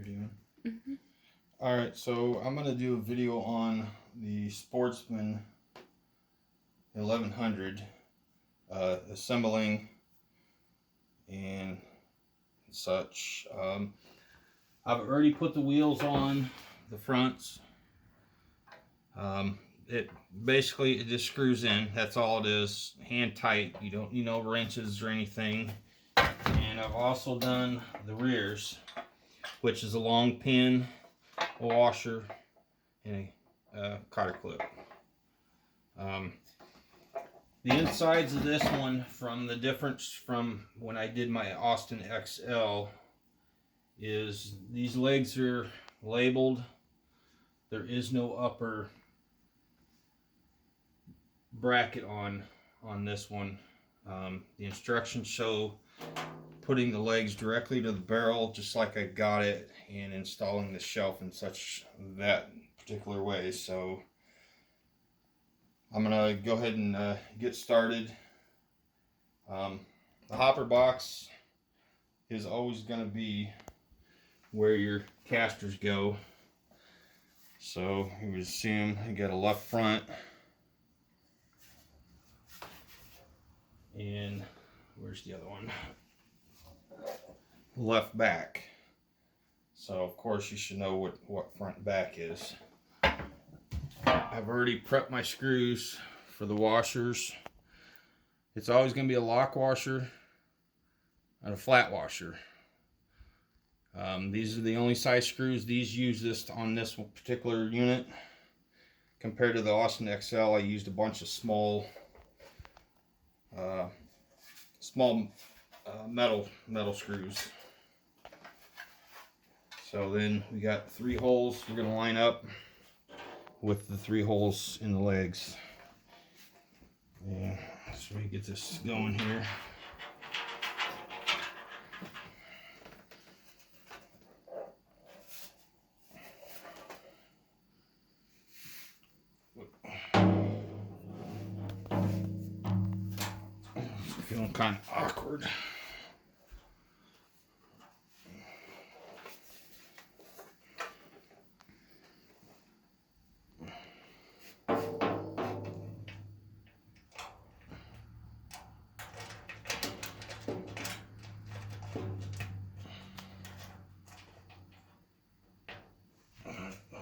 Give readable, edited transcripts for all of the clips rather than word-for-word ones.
doing. Alright, so I'm going to do a video on the Sportsman 1100 assembling and such. I've already put the wheels on the fronts. It basically, it just screws in. That's all it is. Hand tight. You don't need no wrenches or anything. And I've also done the rears, which is a long pin, a washer, and a cotter clip. The insides of this one, from the difference from when I did my Austin XL, is these legs are labeled. There is no upper bracket on this one. The instructions show putting the legs directly to the barrel, just like I got it, and installing the shelf in such that particular way. So I'm gonna go ahead and get started. The hopper box is always gonna be where your casters go. So you would assume you got a left front and where's the other one? Left back. So of course you should know what front and back is. I've already prepped my screws for the washers. It's always going to be a lock washer and a flat washer. These are the only size screws. These use this on this particular unit. Compared to the Austin XL, I used a bunch of small metal screws. So then we got 3 holes we're going to line up with the 3 holes in the legs. And so we get this going here. Feeling kind of awkward.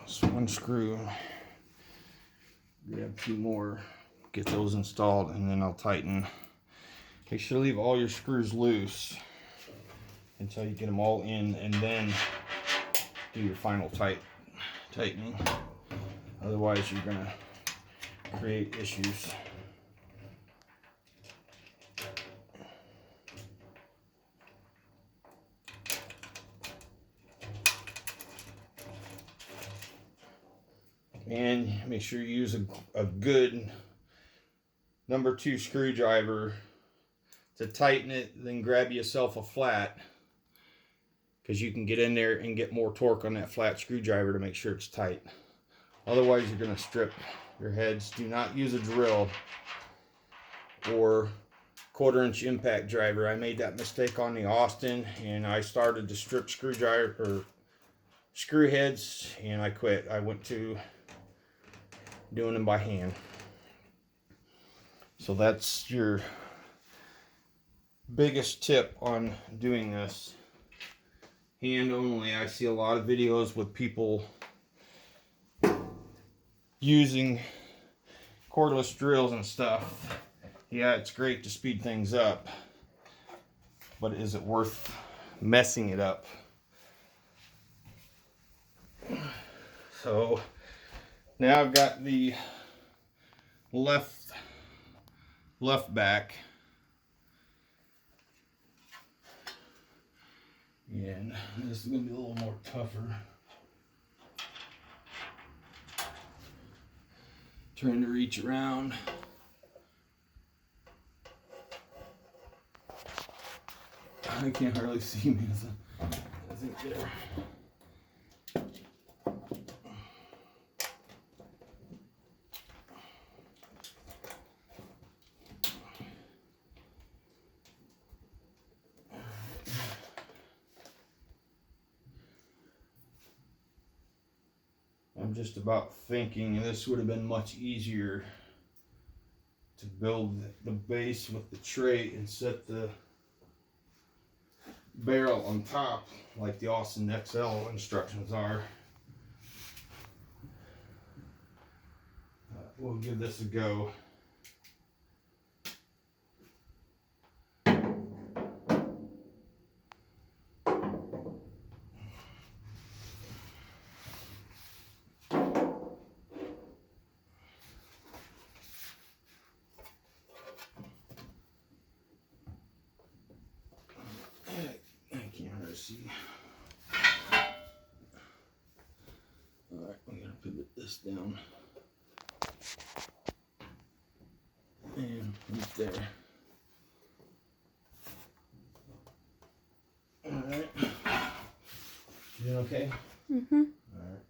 So one screw, grab 2 more, get those installed, and then I'll tighten. Make sure to leave all your screws loose until you get them all in, and then do your final tightening. Otherwise you're going to create issues. And make sure you use a good number 2 screwdriver to tighten it, then grab yourself a flat, because you can get in there and get more torque on that flat screwdriver to make sure it's tight. Otherwise you're going to strip your heads. Do not use a drill or 1/4-inch impact driver. I made that mistake on the Austin, and I started to strip screwdriver or screw heads, and I quit. I went to doing them by hand. So that's your biggest tip on doing this. Hand only. I see a lot of videos with people using cordless drills and stuff. Yeah, it's great to speed things up, but is it worth messing it up? So now I've got the left back, and this is going to be a little more tougher. Trying to reach around. I can't hardly see me as I think there. I'm just about thinking this would have been much easier to build the base with the tray and set the barrel on top like the Austin XL instructions are. We'll give this a go. I can't hardly see. Alright, we're gonna pivot this down. And right there. Alright. You doing okay? Mm-hmm. Alright.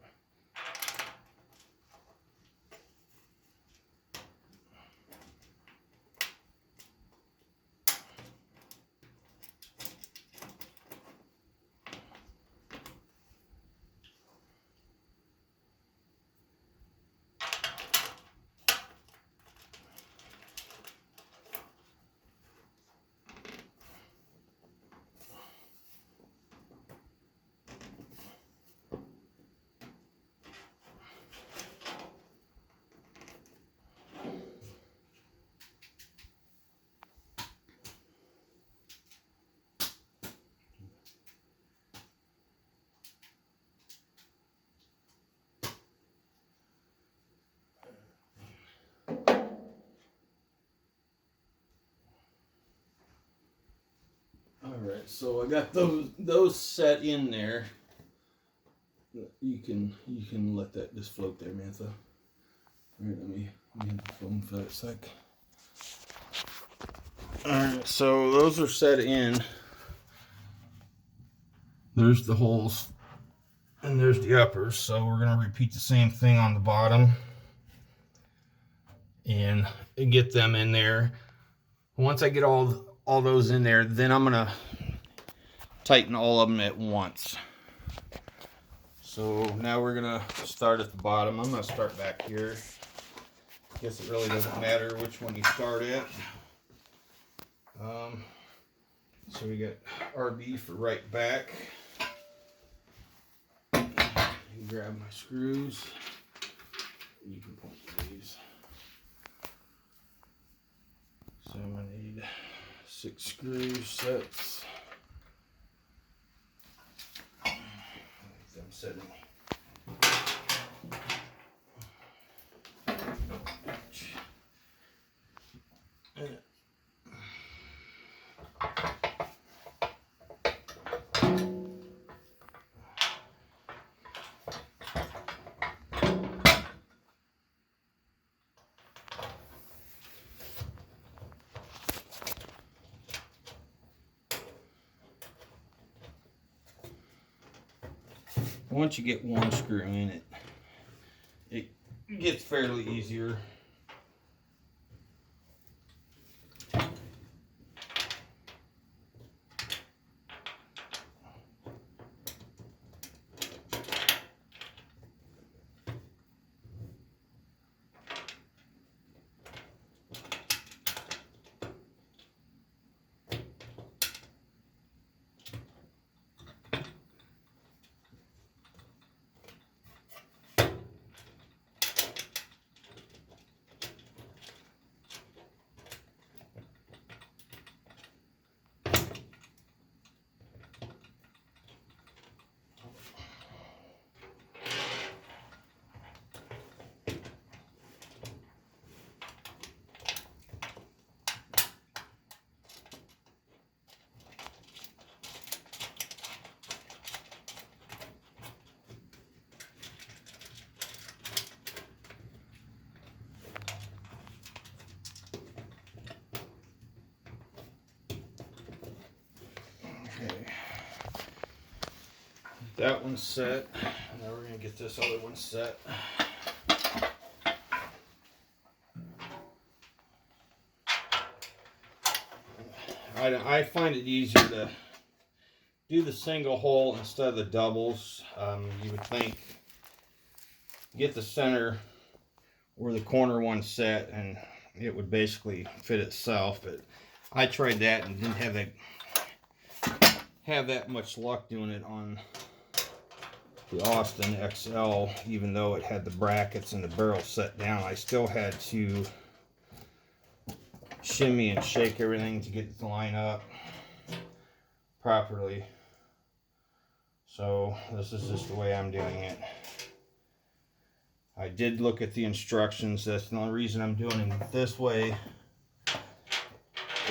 Alright, so I got those set in there. You can let that just float there, Mantha. Alright, let me hit the phone for that sec. Alright, so those are set in. There's the holes and there's the uppers, so we're gonna repeat the same thing on the bottom and get them in there. Once I get all those in there, then I'm gonna tighten all of them at once. So now we're gonna start at the bottom. I'm gonna start back here. Guess it really doesn't matter which one you start at. So we got RB for right back. You can grab my screws. You can point to these. So I'm gonna need 6 screw sets. I'm setting. Once you get one screw in it gets fairly easier. Okay. That one's set. Now we're gonna get this other one set. I find it easier to do the single hole instead of the doubles. You would think get the center where the corner one set, and it would basically fit itself. But I tried that and didn't have that much luck doing it on the Austin XL. Even though it had the brackets and the barrel set down, I still had to shimmy and shake everything to get it to line up properly. So this is just the way I'm doing it. I did look at the instructions. That's the only reason I'm doing it this way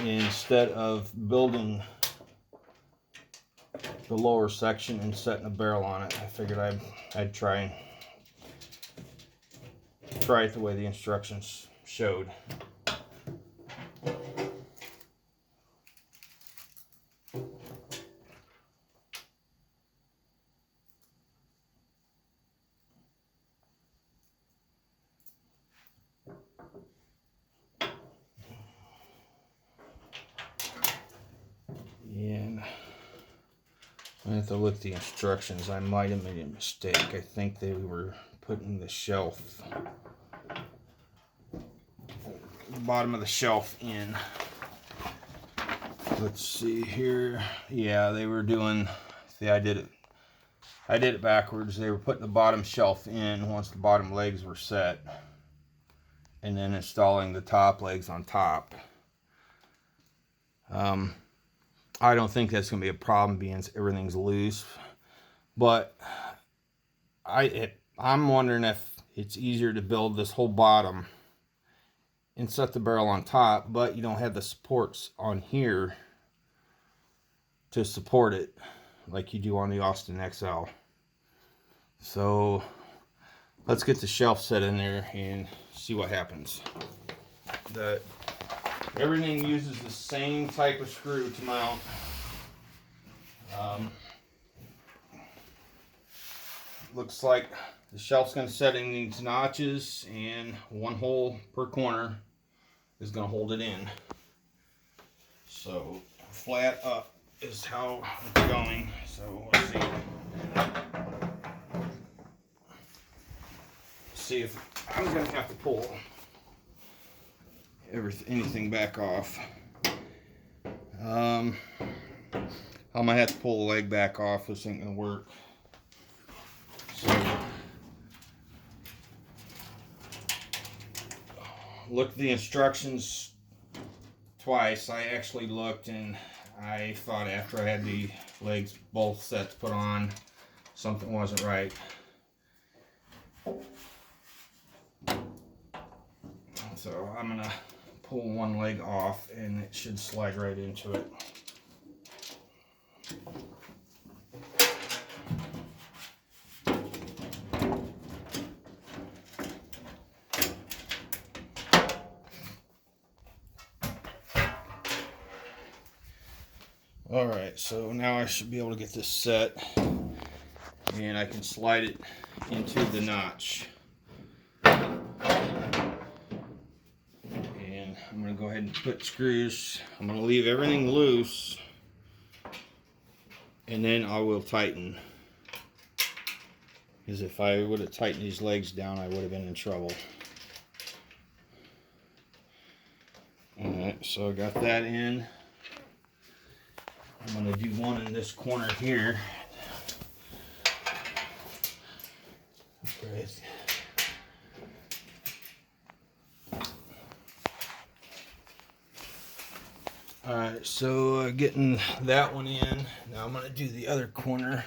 instead of building the lower section and setting a barrel on it. I figured I'd try it the way the instructions showed. And I have to look at the instructions. I might have made a mistake. I think they were putting the shelf, the bottom of the shelf in. Let's see here. Yeah, they were doing, see, I did it backwards. They were putting the bottom shelf in once the bottom legs were set, and then installing the top legs on top. I don't think that's going to be a problem being everything's loose, but I'm wondering if it's easier to build this whole bottom and set the barrel on top, but you don't have the supports on here to support it like you do on the Austin XL. So let's get the shelf set in there and see what happens. Everything uses the same type of screw to mount. Looks like the shelf's going to set in these notches, and one hole per corner is going to hold it in. So flat up is how it's going. So let's see if I'm going to have to pull anything back off. I might have to pull the leg back off. This ain't gonna work. So look at the instructions twice. I actually looked, and I thought after I had the legs both sets put on, something wasn't right. So I'm gonna pull one leg off, and it should slide right into it. Alright, so now I should be able to get this set, and I can slide it into the notch. I'm going to go ahead and put screws. I'm going to leave everything loose, and then I will tighten. Because if I would have tightened these legs down, I would have been in trouble. Alright, so I got that in. I'm going to do one in this corner here. Right. Alright, so getting that one in. Now I'm going to do the other corner.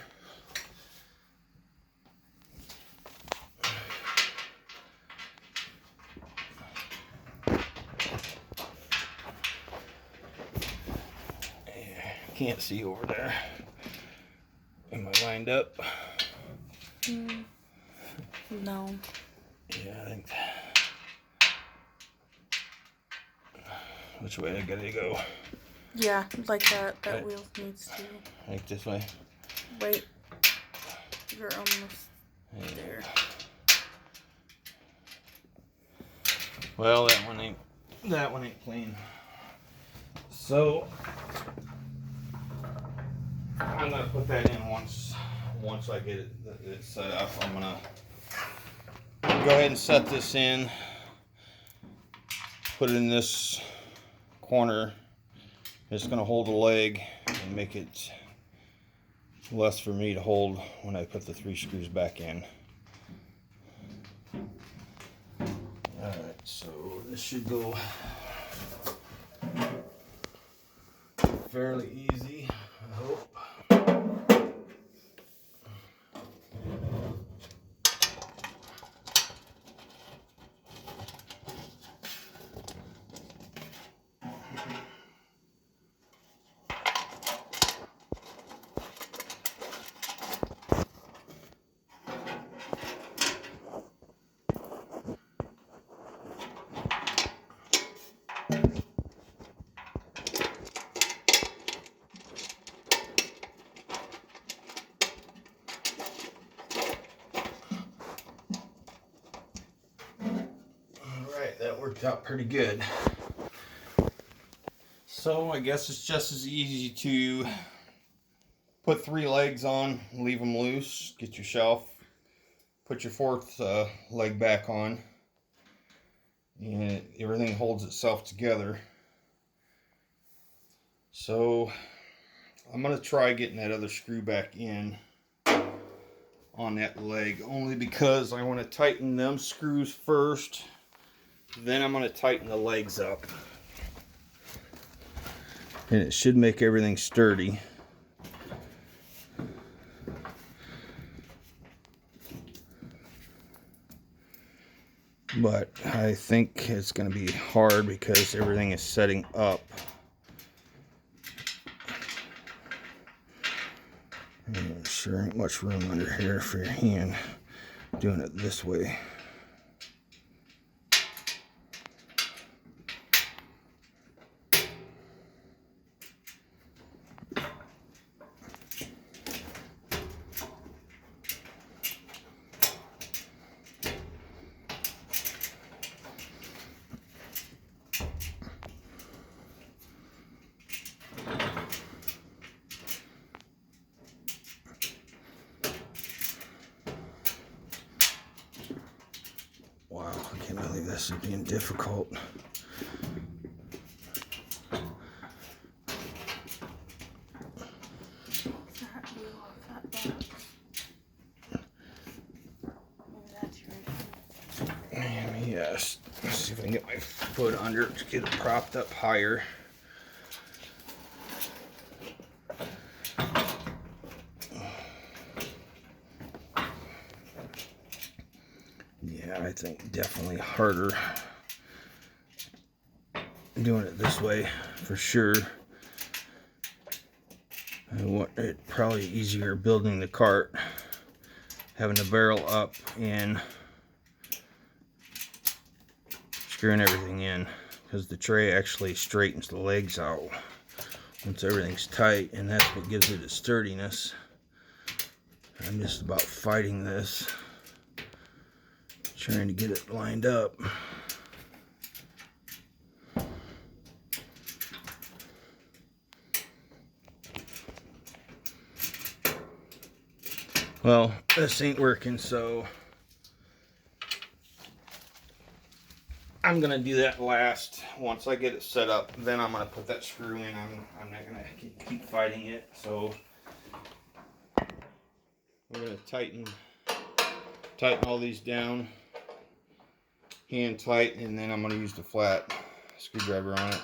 Can't see over there. Am I lined up? No. Yeah, I think. Which way I gotta go? Yeah, like that. That wheel needs to. Like this way. Wait. You're almost there. Well, that one ain't clean. So I'm gonna put that in once I get it set up. I'm gonna Go ahead and set this in. Put it in this corner. It's going to hold the leg and make it less for me to hold when I put the 3 screws back in. Alright, so this should go fairly easy, I hope. That worked out pretty good. So I guess it's just as easy to put 3 legs on, leave them loose, get your shelf, put your 4th leg back on, and everything holds itself together. So I'm going to try getting that other screw back in on that leg, only because I want to tighten them screws first. Then I'm going to tighten the legs up. And it should make everything sturdy. But I think it's going to be hard because everything is setting up. And there sure ain't much room under here for your hand doing it this way. Wow, I can't believe this is being difficult. Yes, let's see if I can get my foot under it to get it propped up higher. Yeah, I think definitely harder doing it this way for sure. It probably easier building the cart, having the barrel up and screwing everything in, because the tray actually straightens the legs out once everything's tight, and that's what gives it its sturdiness. I'm just about fighting this, trying to get it lined up. Well, this ain't working, so I'm gonna do that last. Once I get it set up, then I'm gonna put that screw in. I'm not gonna keep fighting it. So we're gonna tighten all these down, hand tight, and then I'm gonna use the flat screwdriver on it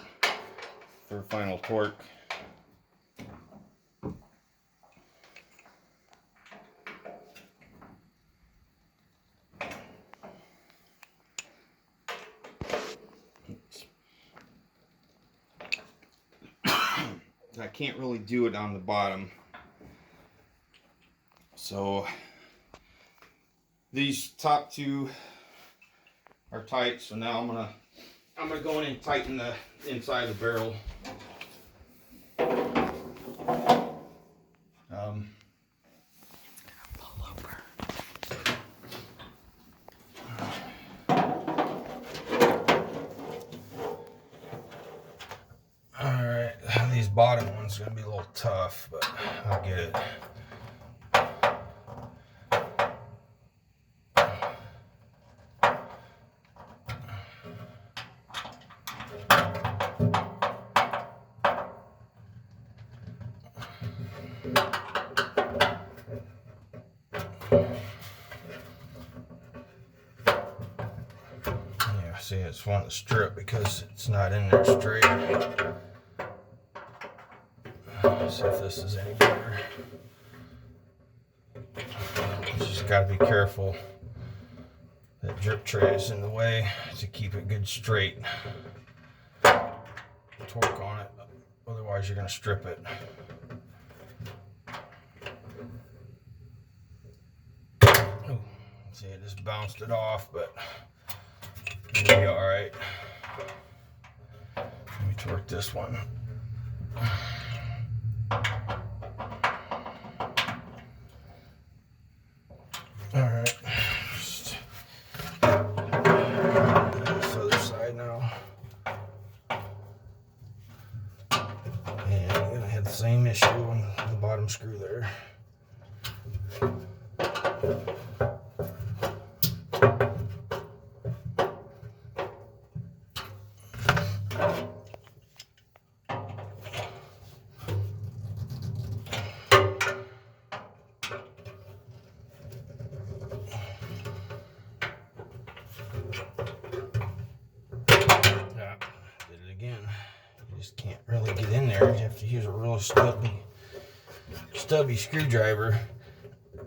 for final torque. I can't really do it on the bottom, so these top 2 are tight. So now I'm gonna go in and tighten the inside of the barrel. Pull over. Alright, these bottom ones are going to be a little tough, but I'll get it. Yeah, see, it's wanting to strip because it's not in there straight. Let's see if this is any better. Just got to be careful. That drip tray is in the way to keep it good straight. Torque on it, otherwise you're going to strip it. Ooh, see, it just bounced it off, but it'll be all right. Let me torque this one. All right. Just this other side now. And I'm gonna have the same issue on the bottom screw there. Just can't really get in there. You have to use a real stubby screwdriver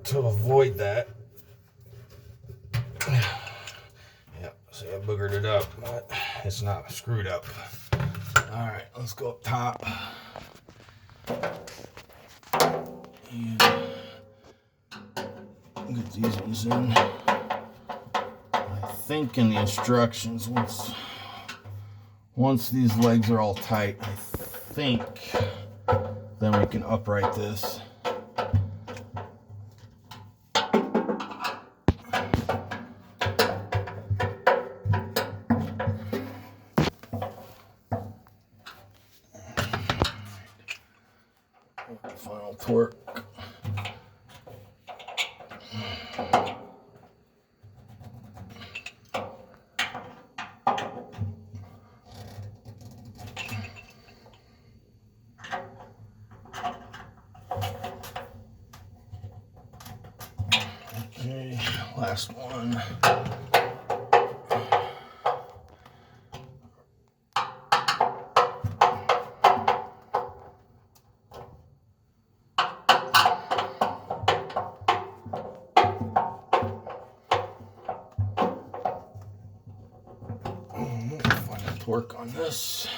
to avoid that. Yeah, see, I boogered it up, but it's not screwed up. All right, let's go up top. And get these ones in. I think in the instructions, once these legs are all tight, I think then we can upright this. Final torque. Okay, last one. Final torque on this.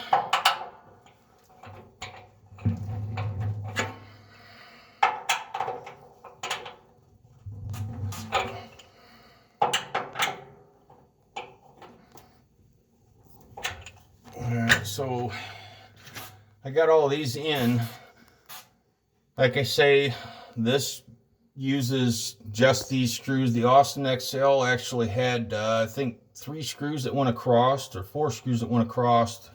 Alright, so I got all these in. Like I say, this uses just these screws. The Austin XL actually had, I think, 3 screws that went across, or 4 screws that went across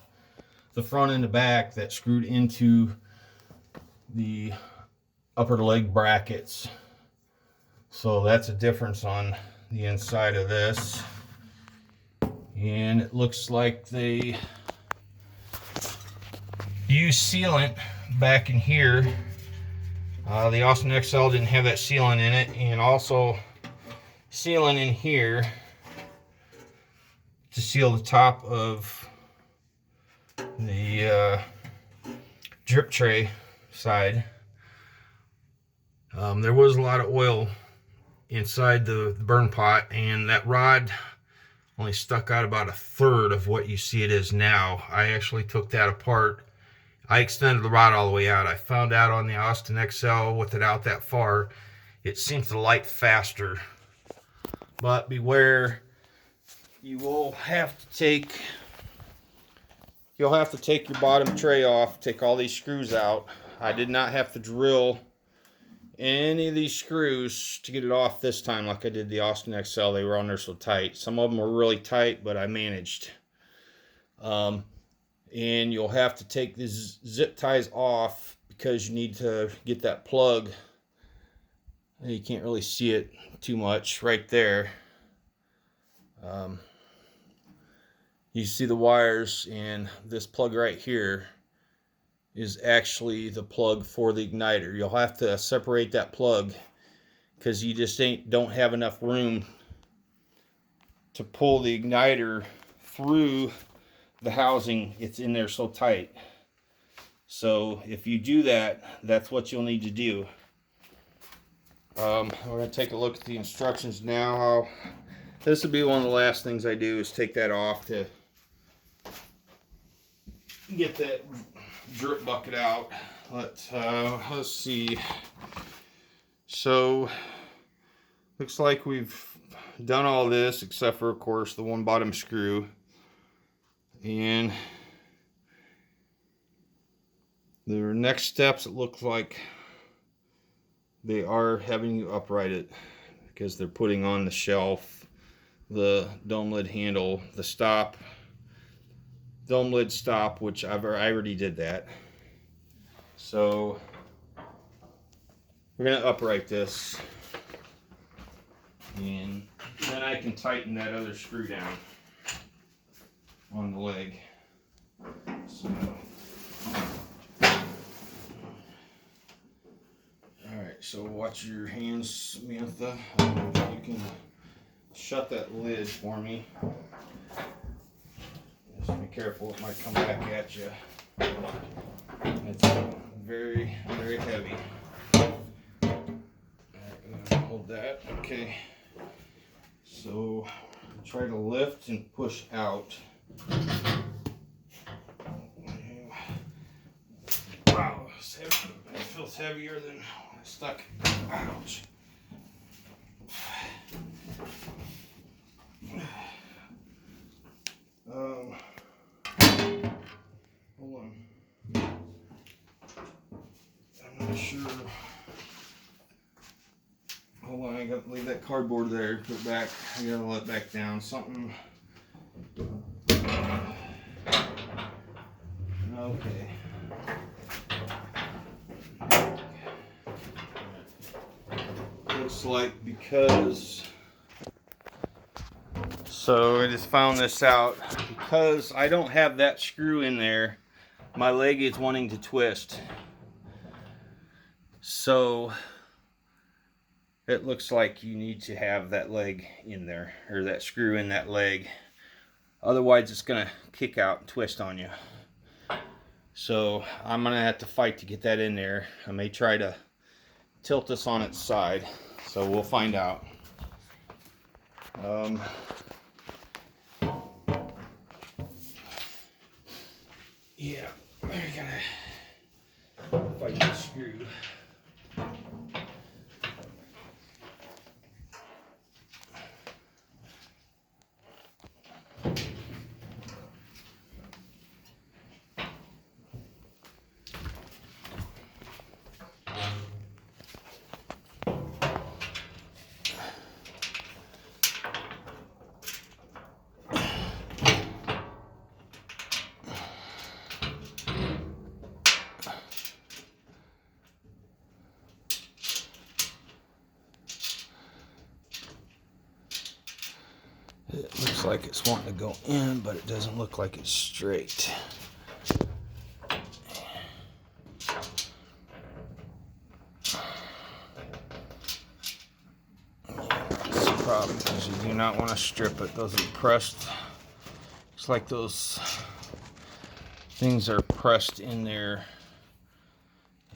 the front and the back that screwed into the upper leg brackets. So that's a difference on the inside of this. And it looks like they use sealant back in here. The Austin XL didn't have that sealant in it, and also sealant in here to seal the top of the drip tray side. There was a lot of oil inside the burn pot, and that rod only stuck out about 1/3 of what you see it is now. I actually took that apart. I extended the rod all the way out. I found out on the Austin XL with it out that far, it seems to light faster. But beware, you'll have to take your bottom tray off, take all these screws out. I did not have to drill any of these screws to get it off this time like I did the Austin XL. They were on there so tight. Some of them were really tight, but I managed. And you'll have to take these zip ties off because you need to get that plug. You can't really see it too much right there. You see the wires, and this plug right here is actually the plug for the igniter. You'll have to separate that plug because you just don't have enough room to pull the igniter through the housing. It's in there so tight. So if you do that, that's what you'll need to do. We're going to take a look at the instructions now. This will be one of the last things I do, is take that off to get that drip bucket out. Let's see. So looks like we've done all this except for, of course, the one bottom screw. And the next steps, it looks like they are having you upright it, because they're putting on the shelf, the dome lid handle, the stop, dome lid stop, which I already did that. So we're gonna upright this, and then I can tighten that other screw down on the leg. So, alright, so watch your hands, Samantha. You can shut that lid for me. Just be careful, it might come back at you. It's very, very heavy. Alright, hold that. Okay. So try to lift and push out. Wow, it's heavy. It feels heavier than when I stuck. Ouch. Hold on. I'm not sure. Hold on, I gotta leave that cardboard there. Put it back. I gotta let it back down. Something. Okay. Looks like because. So I just found this out. Because I don't have that screw in there, my leg is wanting to twist. So it looks like you need to have that leg in there, or that screw in that leg. Otherwise it's gonna kick out and twist on you. So I'm gonna have to fight to get that in there. I may try to tilt this on its side. So we'll find out. Yeah, I gotta fight the screw. It looks like it's wanting to go in, but it doesn't look like it's straight. That's the problem, because you do not want to strip it. Those are pressed. Looks like those things are pressed in there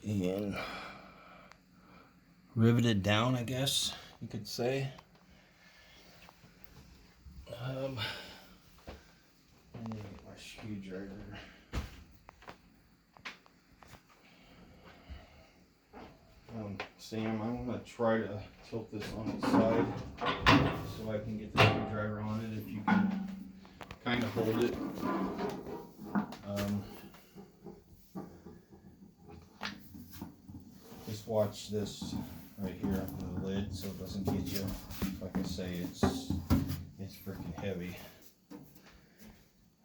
and riveted down, I guess you could say. I need to get my screwdriver. Sam, I'm going to try to tilt this on its side so I can get the screwdriver on it, if you can kind of hold it. Just watch this right here on the lid so it doesn't get you. Like I say, it's freaking heavy.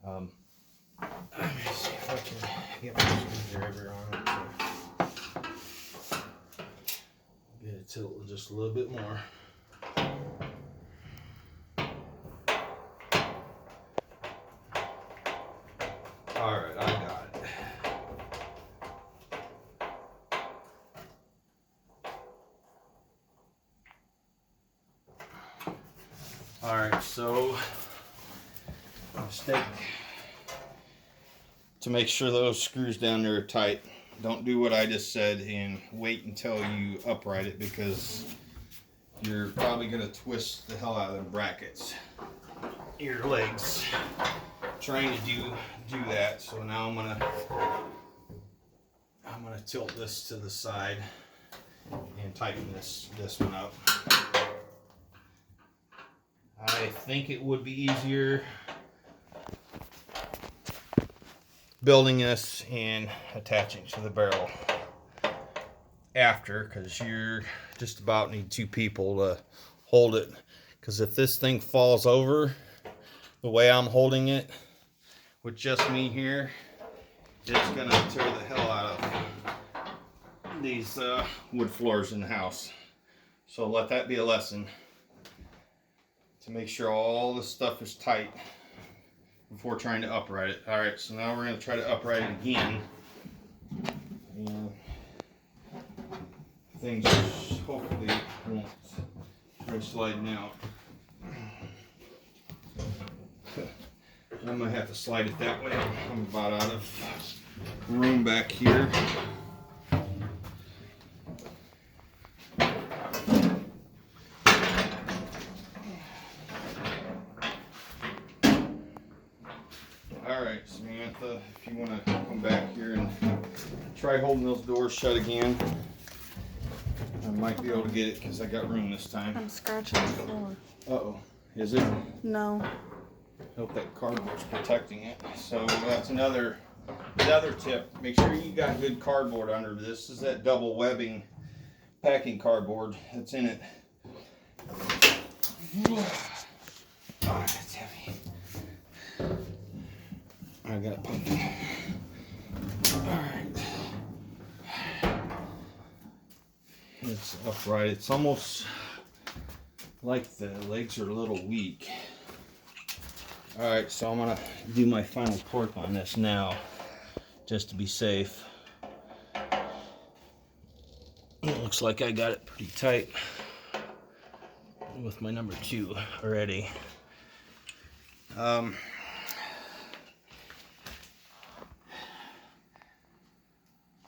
Let me see if I can get my screwdriver on it. Get it tilted just a little bit more. Alright, I got it. Alright, so mistake to make sure those screws down there are tight. Don't do what I just said and wait until you upright it, because you're probably going to twist the hell out of the brackets, your legs, trying to do that. So now I'm gonna tilt this to the side and tighten this one up. I think it would be easier building this and attaching to the barrel after, because you're just about need 2 people to hold it, because if this thing falls over the way I'm holding it with just me here, it's gonna tear the hell out of these wood floors in the house. So let that be a lesson, to make sure all this stuff is tight before trying to upright it. Alright, so now we're going to try to upright it again. And things hopefully won't go sliding out. I'm going to have to slide it that way. I'm about out of room back here. Alright, Samantha, if you want to come back here and try holding those doors shut again. I might be able to get it because I got room this time. I'm scratching the floor. Uh-oh. Is it? No. Hope that cardboard's protecting it. So that's another tip. Make sure you got good cardboard under this. This is that double webbing packing cardboard that's in it. Oh, it's heavy. I got it pumping. Alright. It's upright. It's almost like the legs are a little weak. Alright, so I'm going to do my final torque on this now, just to be safe. It looks like I got it pretty tight with my number 2 already.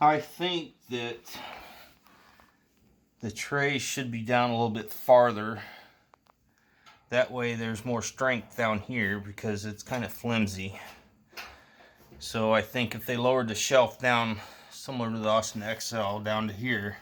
I think that the tray should be down a little bit farther. That way there's more strength down here, because it's kind of flimsy. So I think if they lowered the shelf down similar to the Austin XL down to here,